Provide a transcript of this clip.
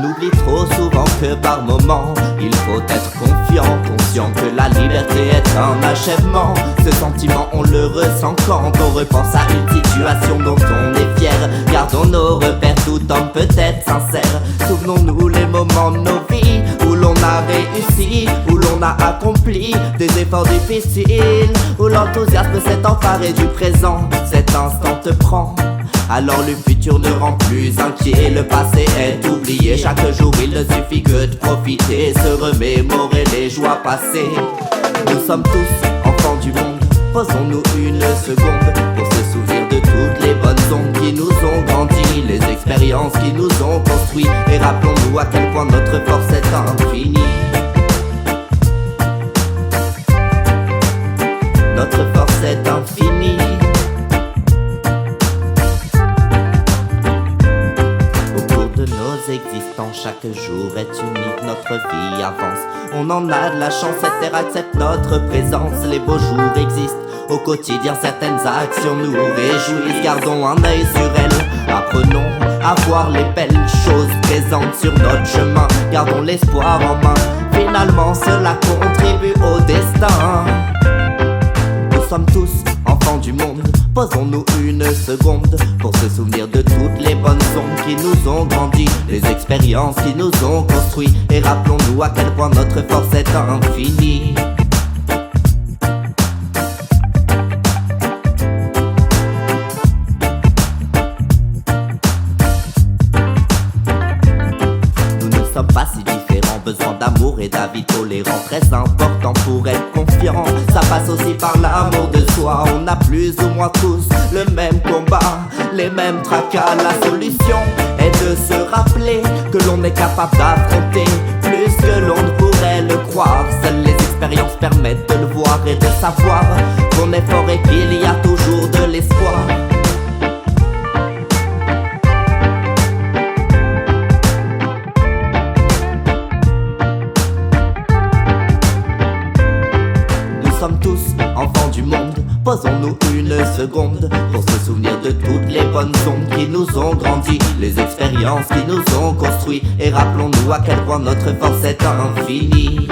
oublie trop souvent que par moments il faut être confiant, conscient que la liberté est un achèvement. Ce sentiment on le ressent quand on repense à une situation dont on est fier. Gardons nos repères, tout homme peut être sincère. Souvenons-nous les moments de nos vies où l'on a réussi, où l'on a accompli des efforts difficiles, où l'enthousiasme s'est emparé du présent. Cet instant te prend, alors le futur ne rend plus inquiet. Le passé est oublié, chaque jour il ne suffit que de profiter, se remémorer les joies passées. Nous sommes tous enfants du monde, posons-nous une seconde pour se souvenir de toutes les bonnes ondes qui nous ont grandi, les expériences qui nous ont construits, et rappelons-nous à quel point notre force est infinie. Notre force est infinie. Nos existences, chaque jour est unique, notre vie avance. On en a de la chance, cette terre accepte notre présence. Les beaux jours existent, au quotidien certaines actions nous réjouissent. Gardons un œil sur elles, apprenons à voir les belles choses présentes sur notre chemin. Gardons l'espoir en main, finalement cela contribue au destin. Nous sommes tous enfants du monde, posons-nous une seconde pour se souvenir de toutes les bonnes ondes qui nous ont grandi, les expériences qui nous ont construits, et rappelons-nous à quel point notre force est infinie. Nous ne sommes pas si différents, besoin d'amour et d'avis tolérants, très important pour être confiant. Ça passe aussi par l'amour de soi. On a plus ou moins tous le même combat, les mêmes tracas. La solution est de se rappeler que l'on est capable d'affronter plus que l'on ne pourrait le croire. Seules les expériences permettent de le voir et de savoir qu'on est fort et qu'il y a toujours de l'espoir. Nous sommes tous enfants du monde, posons-nous une seconde pour se souvenir de toutes les bonnes ondes qui nous ont grandi, les expériences qui nous ont construits, et rappelons-nous à quel point notre force est infinie.